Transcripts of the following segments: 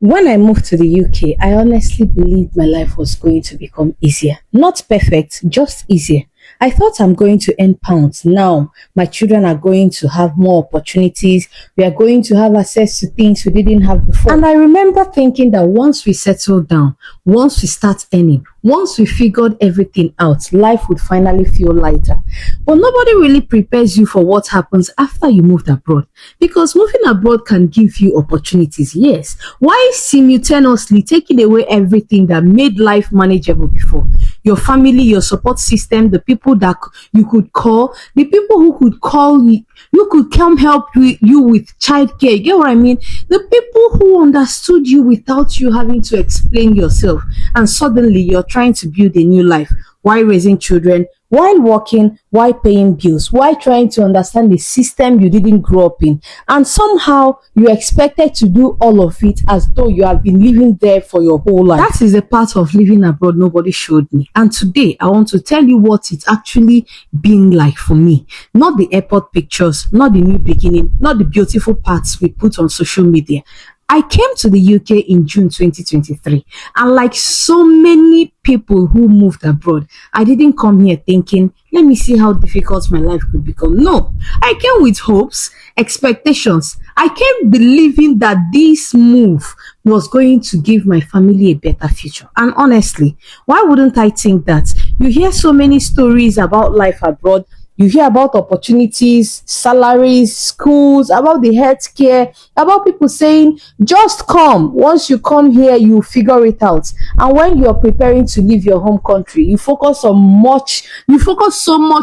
When I moved to the UK, I honestly believed my life was going to become easier. Not perfect, just easier. I thought I'm going to earn pounds. Now, my children are going to have more opportunities. We are going to have access to things we didn't have before. And I remember thinking that once we settle down, once we start earning, once we figured everything out, life would finally feel lighter. But nobody really prepares you for what happens after you moved abroad. Because moving abroad can give you opportunities, yes. Why simultaneously taking away everything that made life manageable before? Your family, your support system, the people that you could call, the people who could call you, who could come help you with childcare. You get what I mean? The people who understood you without you having to explain yourself. And suddenly you're trying to build a new life while raising children, while working, while paying bills, while trying to understand the system you didn't grow up in. And somehow you expected to do all of it as though you have been living there for your whole life. That is a part of living abroad nobody showed me. And today I want to tell you what it's actually been like for me. Not the airport pictures, not the new beginning, not the beautiful parts we put on social media. I came to the UK in June 2023, and like so many people who moved abroad, I didn't come here thinking, let me see how difficult my life could become. No, I came with hopes, expectations. I came believing that this move was going to give my family a better future. And honestly, why wouldn't I think that? You hear so many stories about life abroad. You hear about opportunities, salaries, schools, about the healthcare, about people saying, just come. Once you come here, you figure it out. And when you're preparing to leave your home country, you focus so much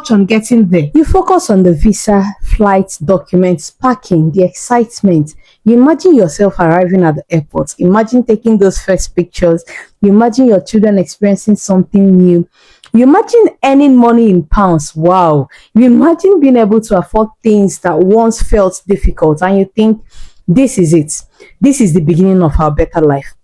on getting there. You focus on the visa, flights, documents, packing, the excitement. You imagine yourself arriving at the airport. Imagine taking those first pictures. You imagine your children experiencing something new. You imagine earning money in pounds. Wow. You imagine being able to afford things that once felt difficult, and you think, this is it. This is the beginning of our better life.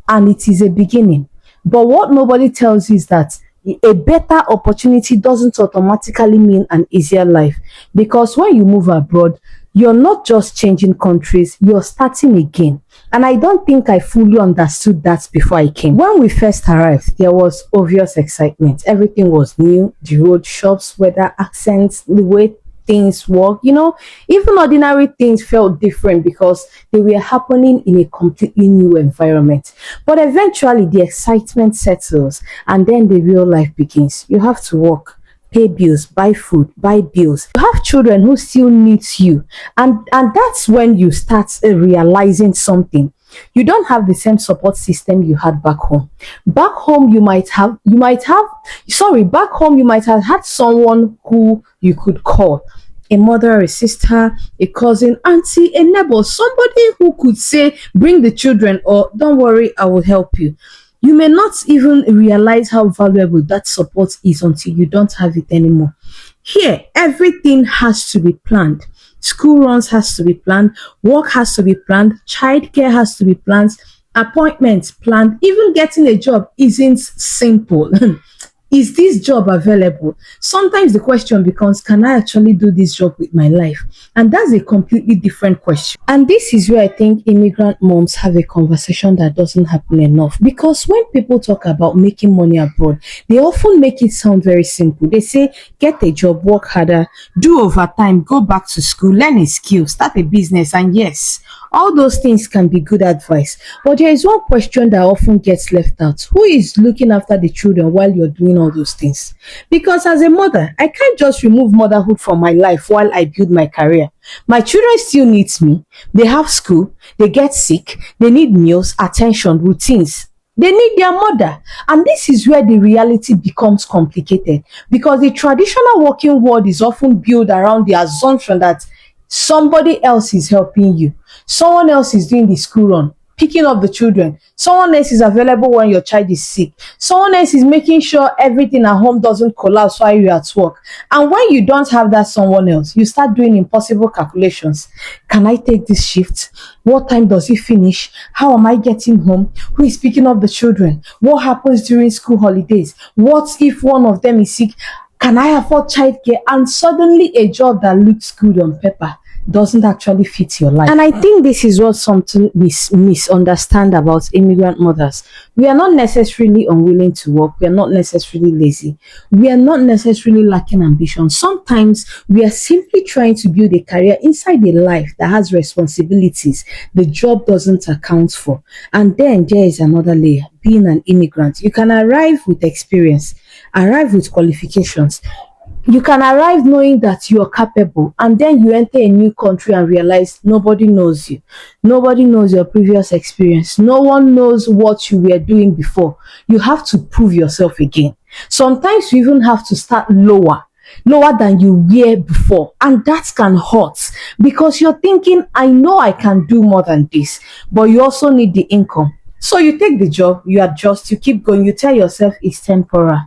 And it is a beginning. But what nobody tells you is that a better opportunity doesn't automatically mean an easier life. Because when you move abroad, you're not just changing countries, you're starting again. And I don't think I fully understood that before I came. When we first arrived, there was obvious excitement. Everything was new. The road, shops, weather, accents, the way things work. Even ordinary things felt different because they were happening in a completely new environment. But eventually the excitement settles, and then the real life begins. You have to work, pay bills, buy food, buy bills. You have children who still need you. And that's when you start realizing something. You don't have the same support system you had back home. Back home, you might have had someone who you could call. A mother, a sister, a cousin, auntie, a neighbor, somebody who could say, bring the children, or don't worry, I will help you. You may not even realize how valuable that support is until you don't have it anymore. Here, everything has to be planned. School runs has to be planned. Work has to be planned. Childcare has to be planned. Appointments planned. Even getting a job isn't simple. Is this job available? Sometimes the question becomes, can I actually do this job with my life? And that's a completely different question. And this is where I think immigrant moms have a conversation that doesn't happen enough. Because when people talk about making money abroad, they often make it sound very simple. They say, get a job, work harder, do overtime, go back to school, learn a skill, start a business. And yes, all those things can be good advice. But there is one question that often gets left out. Who is looking after the children while you're doing all those things? Because as a mother, I can't just remove motherhood from my life while I build my career. My children still need me. They have school, they get sick, they need meals, attention, routines. They need their mother. And this is where the reality becomes complicated. Because the traditional working world is often built around the assumption that somebody else is helping you. Someone else is doing the school run, picking up the children. Someone else is available when your child is sick. Someone else is making sure everything at home doesn't collapse while you're at work. And when you don't have that someone else, you start doing impossible calculations. Can I take this shift? What time does it finish? How am I getting home? Who is picking up the children? What happens during school holidays? What if one of them is sick? Can I afford childcare? And suddenly a job that looks good on paper doesn't actually fit your life. And I think this is what something misunderstand about immigrant mothers. We are not necessarily unwilling to work. We are not necessarily lazy. We are not necessarily lacking ambition. Sometimes we are simply trying to build a career inside a life that has responsibilities the job doesn't account for. And then there is another layer. Being an immigrant, you can arrive with experience, arrive with qualifications. You can arrive knowing that you are capable, and then you enter a new country and realize nobody knows you. Nobody knows your previous experience. No one knows what you were doing before. You have to prove yourself again. Sometimes you even have to start lower than you were before, and that can hurt because you're thinking, I know I can do more than this, but you also need the income. So you take the job, you adjust, you keep going, you tell yourself it's temporary,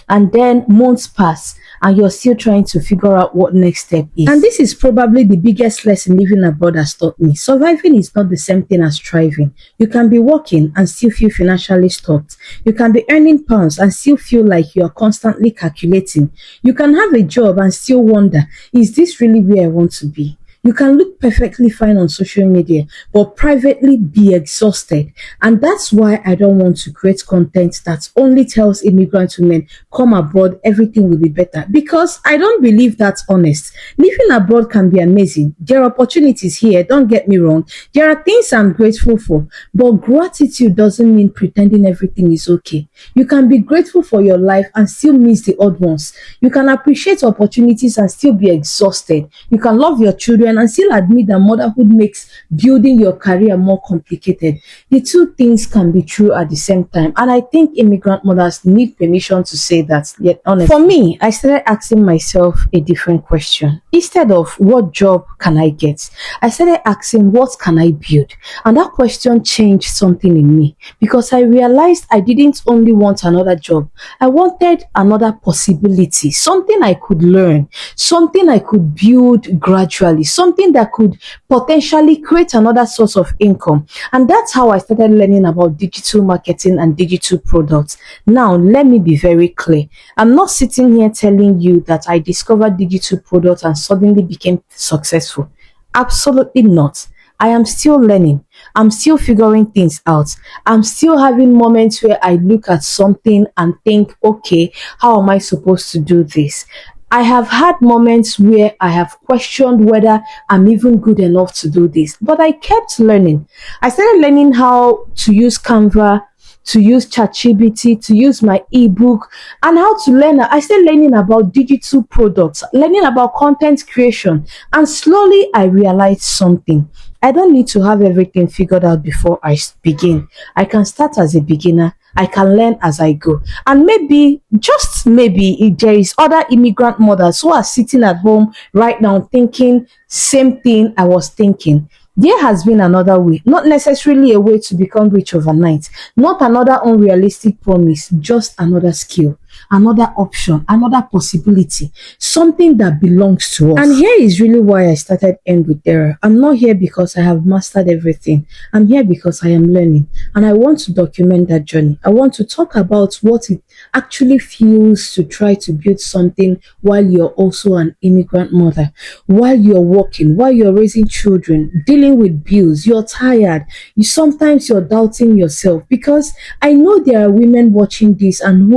and then months pass and you're still trying to figure out what next step is. And this is probably the biggest lesson living abroad has taught me. Surviving is not the same thing as thriving. You can be working and still feel financially stuck. You can be earning pounds and still feel like you're constantly calculating. You can have a job and still wonder, is this really where I want to be? You can look perfectly fine on social media, but privately be exhausted. And that's why I don't want to create content that only tells immigrant women, come abroad, everything will be better. Because I don't believe that's honest. Living abroad can be amazing. There are opportunities here, don't get me wrong. There are things I'm grateful for. But gratitude doesn't mean pretending everything is okay. You can be grateful for your life and still miss the odd ones. You can appreciate opportunities and still be exhausted. You can love your children and still admit that motherhood makes building your career more complicated. The two things can be true at the same time, and I think immigrant mothers need permission to say that. Yet honestly, for me, I started asking myself a different question. Instead of what job can I get, I started asking what can I build, and that question changed something in me because I realized I didn't only want another job, I wanted another possibility, something I could learn, something I could build gradually, something that could potentially create another source of income. And that's how I started learning about digital marketing and digital products. Now, let me be very clear. I'm not sitting here telling you that I discovered digital products and suddenly became successful. Absolutely not. I am still learning. I'm still figuring things out. I'm still having moments where I look at something and think, okay, how am I supposed to do this? I have had moments where I have questioned whether I'm even good enough to do this, but I kept learning. I started learning how to use Canva, to use ChatGPT, to use my ebook, and how to learn. I started learning about digital products, learning about content creation, and slowly I realized something. I don't need to have everything figured out before I begin. I can start as a beginner. I can learn as I go. And maybe, just maybe, if there is other immigrant mothers who are sitting at home right now thinking same thing I was thinking. There has been another way, not necessarily a way to become rich overnight, not another unrealistic promise, just another skill, another option, another possibility, something that belongs to us. And here is really why I started End with Dara. I'm not here because I have mastered everything. I'm here because I am learning, and I want to document that journey. I want to talk about what it actually feels to try to build something while you're also an immigrant mother, while you're working, while you're raising children, dealing with bills, you're tired, sometimes you're doubting yourself, because I know there are women watching this and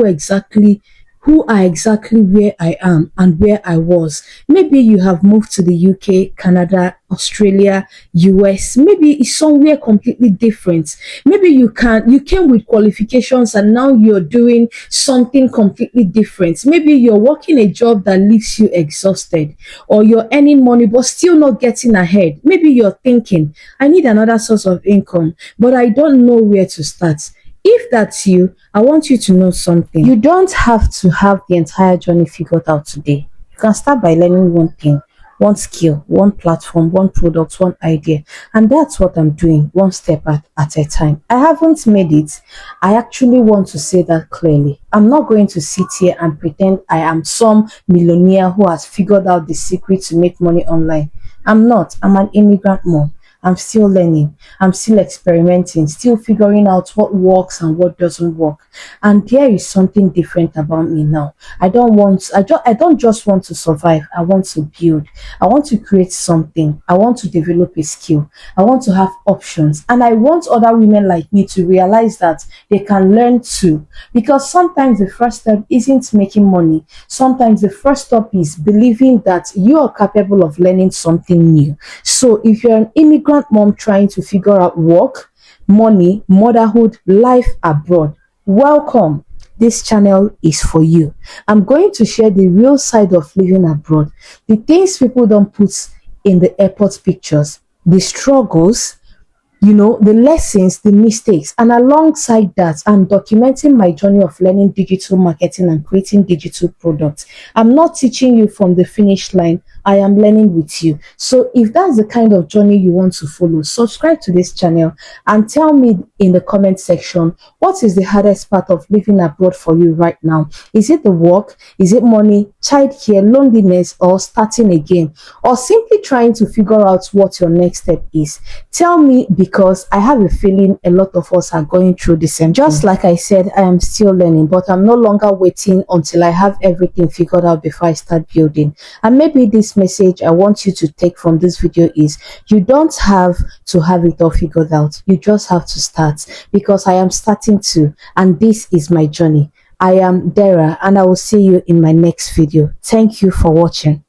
who are exactly where I am and where I was. Maybe you have moved to the UK, Canada, Australia, US. Maybe it's somewhere completely different. Maybe you came with qualifications and now you're doing something completely different. Maybe you're working a job that leaves you exhausted, or you're earning money but still not getting ahead. Maybe you're thinking, I need another source of income, but I don't know where to start. If that's you, I want you to know something. You don't have to have the entire journey figured out today. You can start by learning one thing, one skill, one platform, one product, one idea. And that's what I'm doing, one step at a time. I haven't made it. I actually want to say that clearly. I'm not going to sit here and pretend I am some millionaire who has figured out the secret to make money online. I'm not. I'm an immigrant mom. I'm still learning. I'm still experimenting, still figuring out what works and what doesn't work. And there is something different about me now. I don't just want to survive. I want to build. I want to create something. I want to develop a skill. I want to have options. And I want other women like me to realize that they can learn too. Because sometimes the first step isn't making money. Sometimes the first step is believing that you are capable of learning something new. So if you're an immigrant mom trying to figure out work, money, motherhood, life abroad, welcome. This channel is for you. I'm going to share the real side of living abroad, the things people don't put in the airport pictures, the struggles, the lessons, the mistakes, and alongside that, I'm documenting my journey of learning digital marketing and creating digital products. I'm not teaching you from the finish line. I am learning with you. So if that's the kind of journey you want to follow, subscribe to this channel and tell me in the comment section, what is the hardest part of living abroad for you right now? Is it the work? Is it money, childcare, loneliness, or starting again? Or simply trying to figure out what your next step is? Tell me, because I have a feeling a lot of us are going through the same. Just like I said, I am still learning, but I'm no longer waiting until I have everything figured out before I start building. And maybe this message I want you to take from this video is, you don't have to have it all figured out. You just have to start, because I am starting to, and this is my journey. I am Dara, and I will see you in my next video. Thank you for watching.